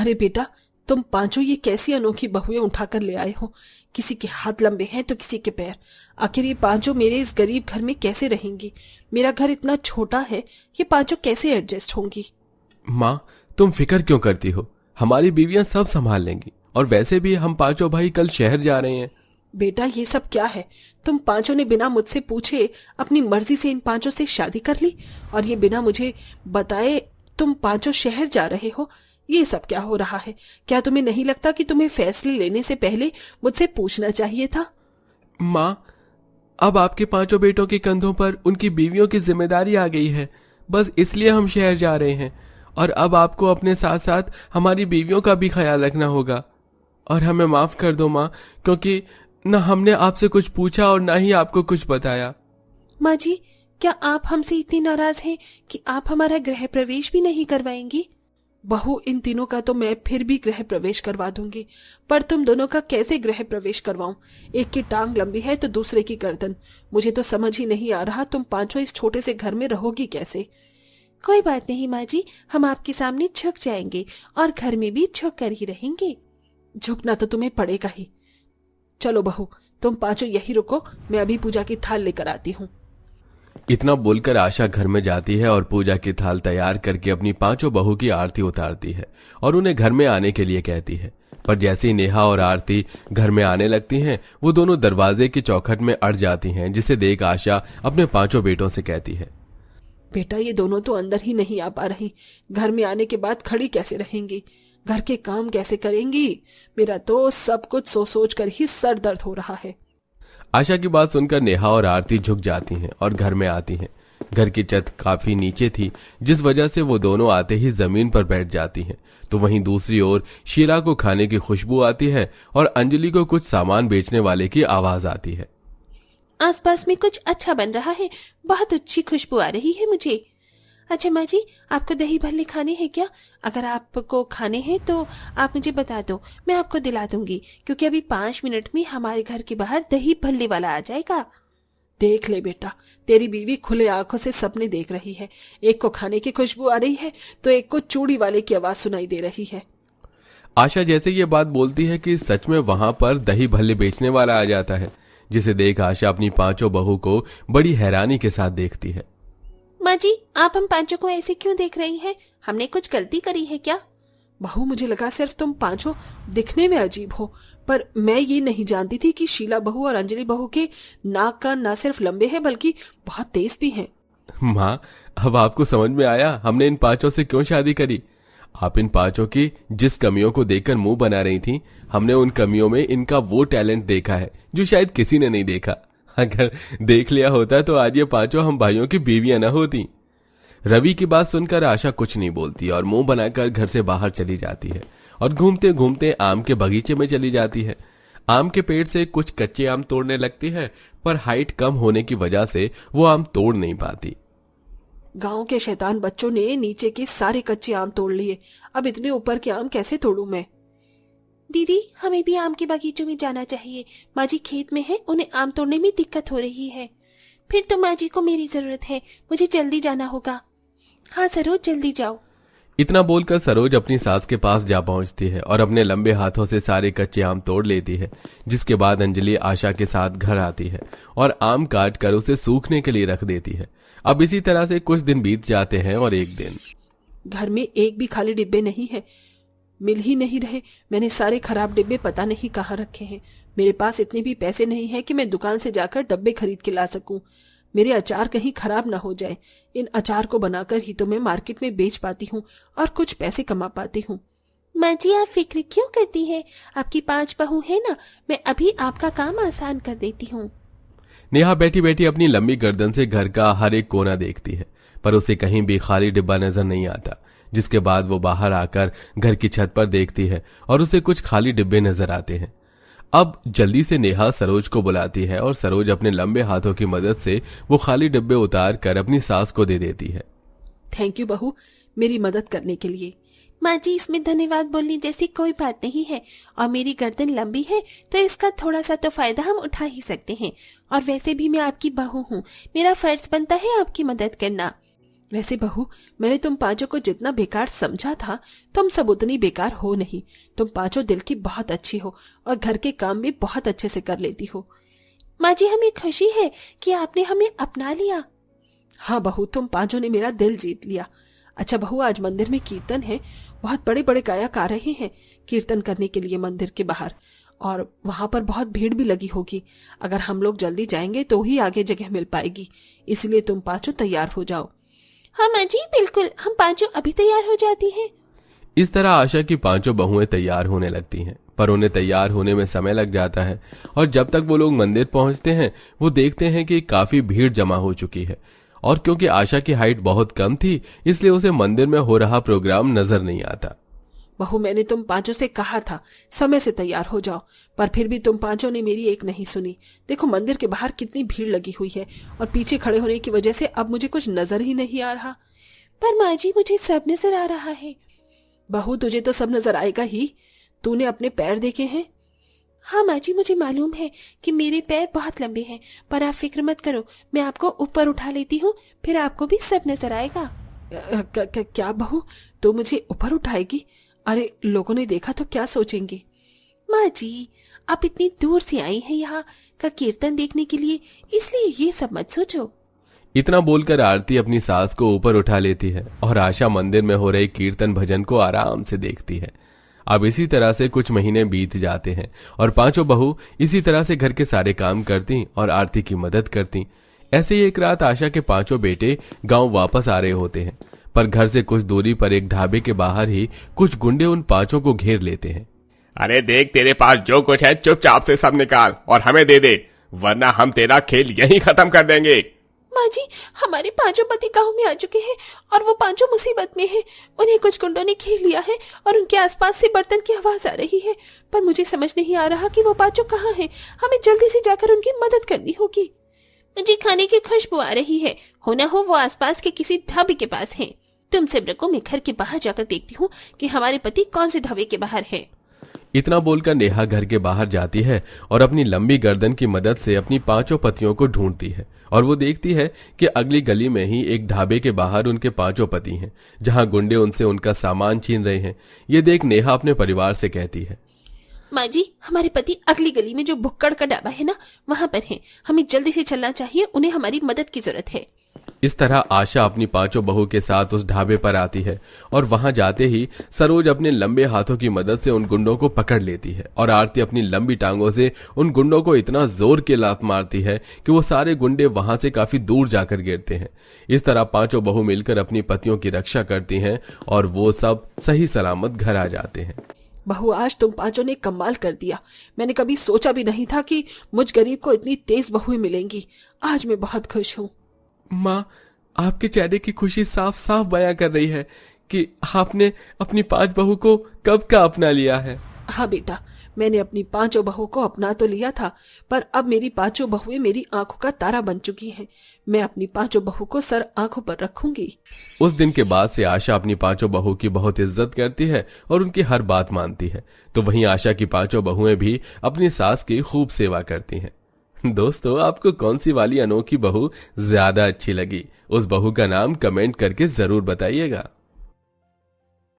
अरे बेटा, तुम पांचों ये कैसी अनोखी बहुएं उठाकर ले आए हो। किसी के हाथ लंबे हैं तो किसी के पैर। आखिर ये पांचों मेरे इस गरीब घर में कैसे रहेंगी? मेरा घर इतना छोटा है, ये पांचों कैसे एडजस्ट होंगी? माँ, तुम फिक्र क्यों करती हो? हमारी बीवियां सब संभाल लेंगी। और वैसे भी हम पांचों भाई कल शहर जा रहे हैं। बेटा, ये सब क्या है? तुम पांचों ने बिना मुझसे पूछे अपनी मर्जी से इन पांचों से शादी कर ली, और ये बिना मुझे बताए तुम पांचों शहर जा रहे हो। ये सब क्या हो रहा है? क्या तुम्हें नहीं लगता कि तुम्हें फैसले लेने से पहले मुझसे पूछना चाहिए था? माँ, अब आपके पांचों बेटों के कंधों पर उनकी बीवियों की जिम्मेदारी आ गई है। बस इसलिए हम शहर जा रहे हैं। और अब आपको अपने साथ साथ हमारी बीवियों का भी ख्याल रखना होगा। और हमें माफ कर दो माँ, क्योंकि न हमने आपसे कुछ पूछा और ना ही आपको कुछ बताया। माँ जी, क्या आप हमसे इतनी नाराज हैं कि आप हमारा गृह प्रवेश भी नहीं करवाएंगी? बहू, इन तीनों का तो मैं फिर भी गृह प्रवेश करवा दूंगी, पर तुम दोनों का कैसे गृह प्रवेश करवाऊं? एक की टांग लंबी है तो दूसरे की गर्दन। मुझे तो समझ ही नहीं आ रहा तुम पांचों इस छोटे से घर में रहोगी कैसे? कोई बात नहीं माँ जी, हम आपके सामने झुक जाएंगे और घर में भी झुक कर ही रहेंगे। झुकना तो तुम्हें पड़ेगा ही। चलो बहू, तुम पांचों यही रुको, मैं अभी पूजा की थाल लेकर आती हूँ। इतना बोलकर आशा घर में जाती है और पूजा की थाल तैयार करके अपनी पांचों बहू की आरती उतारती है और उन्हें घर में आने के लिए कहती है। पर जैसे ही नेहा और आरती घर में आने लगती हैं, वो दोनों दरवाजे की चौखट में अड़ जाती हैं, जिसे देख आशा अपने पांचों बेटों से कहती है, बेटा, ये दोनों तो अंदर ही नहीं आ पा रही। घर में आने के बाद खड़ी कैसे रहेंगी? घर के काम कैसे करेंगी? मेरा तो सब कुछ सोच कर ही सर दर्द हो रहा है। आशा की बात सुनकर नेहा और आरती झुक जाती हैं और घर में आती हैं। घर की छत काफी नीचे थी, जिस वजह से वो दोनों आते ही जमीन पर बैठ जाती हैं। तो वहीं दूसरी ओर शीला को खाने की खुशबू आती है और अंजलि को कुछ सामान बेचने वाले की आवाज आती है। आसपास में कुछ अच्छा बन रहा है, बहुत अच्छी खुशबू आ रही है मुझे। अच्छा माँ जी, आपको दही भल्ले खाने हैं क्या? अगर आपको खाने हैं तो आप मुझे बता दो, मैं आपको दिला दूंगी, क्योंकि अभी 5 मिनट में हमारे घर के बाहर दही भल्ले वाला आ जाएगा। देख ले बेटा, तेरी बीवी खुले आंखों से सपने देख रही है। एक को खाने की खुशबू आ रही है तो एक को चूड़ी वाले की आवाज सुनाई दे रही है। आशा जैसे ये बात बोलती है कि सच में वहां पर दही भल्ले बेचने वाला आ जाता है, जिसे देख आशा अपनी पांचों बहू को बड़ी हैरानी के साथ देखती है। माँ जी, आप हम पांचों को ऐसे क्यों देख रही हैं? हमने कुछ गलती करी है क्या? बहू, मुझे लगा सिर्फ तुम पांचों दिखने में अजीब हो, पर मैं ये नहीं जानती थी कि शीला बहू और अंजलि बहू के नाक कान ना सिर्फ लंबे हैं बल्कि बहुत तेज भी हैं। माँ, अब आपको समझ में आया हमने इन पांचों से क्यों शादी करी। आप इन पांचों की जिस कमियों को देखकर मुंह बना रही थी, हमने उन कमियों में इनका वो टैलेंट देखा है जो शायद किसी ने नहीं देखा। अगर देख लिया होता तो आज ये पांचों हम भाइयों की बीवियां न होती। रवि की बात सुनकर आशा कुछ नहीं बोलती और मुंह बनाकर घर से बाहर चली जाती है और घूमते घूमते आम के बगीचे में चली जाती है। आम के पेड़ से कुछ कच्चे आम तोड़ने लगती है, पर हाइट कम होने की वजह से वो आम तोड़ नहीं पाती। गांव के शैतान बच्चों ने नीचे के सारे कच्चे आम तोड़ लिए। अब इतने ऊपर के आम कैसे तोड़ूं मैं? दीदी, हमें भी आम के बागीचों में जाना चाहिए। माँ जी खेत में है, उन्हें आम तोड़ने में दिक्कत हो रही है। फिर तो माँ जी को मेरी जरूरत है, मुझे जल्दी जाना होगा। हाँ सरोज, जल्दी जाओ। इतना बोलकर सरोज अपनी सास के पास जा पहुंचती है और अपने लंबे हाथों से सारे कच्चे आम तोड़ लेती है। जिसके बाद अंजलि आशा के साथ घर आती है और आम काट कर उसे सूखने के लिए रख देती है। अब इसी तरह से कुछ दिन बीत जाते हैं और एक दिन घर में एक भी खाली डिब्बे नहीं है, मिल ही नहीं रहे। मैंने सारे खराब डिब्बे पता नहीं कहाँ रखे हैं। मेरे पास इतने भी पैसे नहीं है कि मैं दुकान से जाकर डब्बे खरीद के ला सकूं। मेरे अचार कहीं खराब ना हो जाए। इन अचार को बनाकर ही तो मैं मार्केट में बेच पाती हूँ और कुछ पैसे कमा पाती हूँ। माँ जी, आप फिक्र क्यों करती है? आपकी 5 बहू है ना, मैं अभी आपका काम आसान कर देती हूँ। नेहा बैठी बैठी अपनी लंबी गर्दन से घर का हर एक कोना देखती है, पर उसे कहीं भी खाली डिब्बा नजर नहीं आता। जिसके बाद वो बाहर आकर घर की छत पर देखती है और उसे कुछ खाली डिब्बे नजर आते हैं। अब जल्दी से नेहा सरोज को बुलाती है और सरोज अपने लंबे हाथों की मदद से वो खाली डिब्बे उतार कर अपनी सास को दे देती है। थैंक यू बहू, मेरी मदद करने के लिए। माँ जी, इसमें धन्यवाद बोलने जैसी कोई बात नहीं है, और मेरी गर्दन लंबी है तो इसका थोड़ा सा तो फायदा हम उठा ही सकते हैं। और वैसे भी मैं आपकी बहू हूँ, मेरा फर्ज बनता है आपकी मदद करना। वैसे बहू, मैंने तुम पांचों को जितना बेकार समझा था, तुम सब उतनी बेकार हो नहीं। तुम पांचों दिल की बहुत अच्छी हो और घर के काम भी बहुत अच्छे से कर लेती हो। माँ जी, हमें खुशी है कि आपने हमें अपना लिया। हाँ बहू, तुम पांचों ने मेरा दिल जीत लिया। अच्छा बहू, आज मंदिर में कीर्तन है, बहुत बड़े बड़े गायक आ रहे हैं कीर्तन करने के लिए मंदिर के बाहर, और वहां पर बहुत भीड़ भी लगी होगी। अगर हम लोग जल्दी जाएंगे तो ही आगे जगह मिल पाएगी, इसलिए तुम पांचों तैयार हो जाओ। हाँ माँ जी, बिल्कुल, हम पांचों अभी तैयार हो जाती हैं। इस तरह आशा की पांचों बहुएं तैयार होने लगती हैं, पर उन्हें तैयार होने में समय लग जाता है। और जब तक वो लोग मंदिर पहुंचते हैं, वो देखते हैं कि काफी भीड़ जमा हो चुकी है। और क्योंकि आशा की हाइट बहुत कम थी, इसलिए उसे मंदिर में हो रहा प्रोग्राम नजर नहीं आता। बहू, मैंने तुम पांचों से कहा था समय से तैयार हो जाओ, पर फिर भी तुम पांचों ने मेरी एक नहीं सुनी। देखो मंदिर के बाहर कितनी भीड़ लगी हुई है, और पीछे खड़े होने की वजह से अब मुझे कुछ नजर ही नहीं आ रहा। पर माँ जी, मुझे सब नजर आ रहा है। बहू, तुझे तो सब नजर आएगा ही। तूने अपने पैर देखे हैं? हाँ माँ जी, मुझे मालूम है कि मेरे पैर बहुत लंबे हैं, पर आप फिक्र मत करो, मैं आपको ऊपर उठा लेती हूँ, फिर आपको भी सब नजर आएगा। क्या बहू, तू मुझे ऊपर उठाएगी? अरे लोगों ने देखा तो क्या सोचेंगे? माँ जी, आप इतनी दूर से आई हैं यहाँ का कीर्तन देखने के लिए, इसलिए ये सब मत सोचो। इतना बोलकर आरती अपनी सास को ऊपर उठा लेती है और आशा मंदिर में हो रहे कीर्तन भजन को आराम से देखती है। अब इसी तरह से कुछ महीने बीत जाते हैं और पांचों बहू इसी तरह से घर के सारे काम करती और आरती की मदद करती। ऐसे ही एक रात आशा के पांचों बेटे गांव वापस आ रहे होते हैं, पर घर से कुछ दूरी पर एक ढाबे के बाहर ही कुछ गुंडे उन पांचों को घेर लेते हैं। अरे देख, तेरे पास जो कुछ है चुपचाप से सब निकाल और हमें दे दे, वरना हम तेरा खेल यहीं खत्म कर देंगे। माँ जी, हमारे पांचों पति गांव में आ चुके हैं और वो पांचों मुसीबत में हैं। उन्हें कुछ गुंडों ने घेर लिया है और उनके आसपास से बर्तन की आवाज आ रही है, पर मुझे समझ नहीं आ रहा कि वो पांचों कहाँ हैं। हमें जल्दी से जाकर उनकी मदद करनी होगी। मुझे खाने की खुशबू आ रही है, हो ना हो वो आसपास के किसी ढाबे के पास हैं। तुम सब रखो, मैं घर के बाहर जाकर देखती हूँ कि हमारे पति कौन से ढाबे के बाहर हैं। इतना बोलकर नेहा घर के बाहर जाती है और अपनी लंबी गर्दन की मदद से अपनी पांचों पतियों को ढूंढती है, और वो देखती है कि अगली गली में ही एक ढाबे के बाहर उनके पांचों पति हैं, जहां गुंडे उनसे उनका सामान छीन रहे हैं। ये देख नेहा अपने परिवार से कहती है, माँ जी, हमारे पति अगली गली में जो भुक्कड़ का ढाबा है ना, वहां पर हैं। हमें जल्दी से चलना चाहिए, उन्हें हमारी मदद की जरूरत है। इस तरह आशा अपनी पांचों बहू के साथ उस ढाबे पर आती है और वहां जाते ही सरोज अपने लंबे हाथों की मदद से उन गुंडों को पकड़ लेती है और आरती अपनी लंबी टांगों से उन गुंडों को इतना जोर के लात मारती है कि वो सारे गुंडे वहां से काफी दूर जाकर गिरते हैं। इस तरह पांचों बहू मिलकर अपनी पतियों की रक्षा करती हैं और वो सब सही सलामत घर आ जाते हैं। बहू, आज तुम पांचों ने कमाल कर दिया। मैंने कभी सोचा भी नहीं था कि मुझ गरीब को इतनी तेज बहुएं मिलेंगी। आज मैं बहुत खुश हूँ। माँ, आपके चेहरे की खुशी साफ साफ बयां कर रही है कि आपने अपनी पांच बहू को कब का अपना लिया है। हाँ बेटा, मैंने अपनी पांचों बहू को अपना तो लिया था, पर अब मेरी पांचों बहुएं मेरी आंखों का तारा बन चुकी हैं। मैं अपनी पांचों बहू को सर आंखों पर रखूंगी। उस दिन के बाद से आशा अपनी पांचों बहू की बहुत इज्जत करती है और उनकी हर बात मानती है। तो वहीं आशा की पांचों बहुएं भी अपनी सास की खूब सेवा करती हैं। दोस्तों, आपको कौन सी वाली अनोखी बहू ज्यादा अच्छी लगी? उस बहू का नाम कमेंट करके जरूर बताइएगा।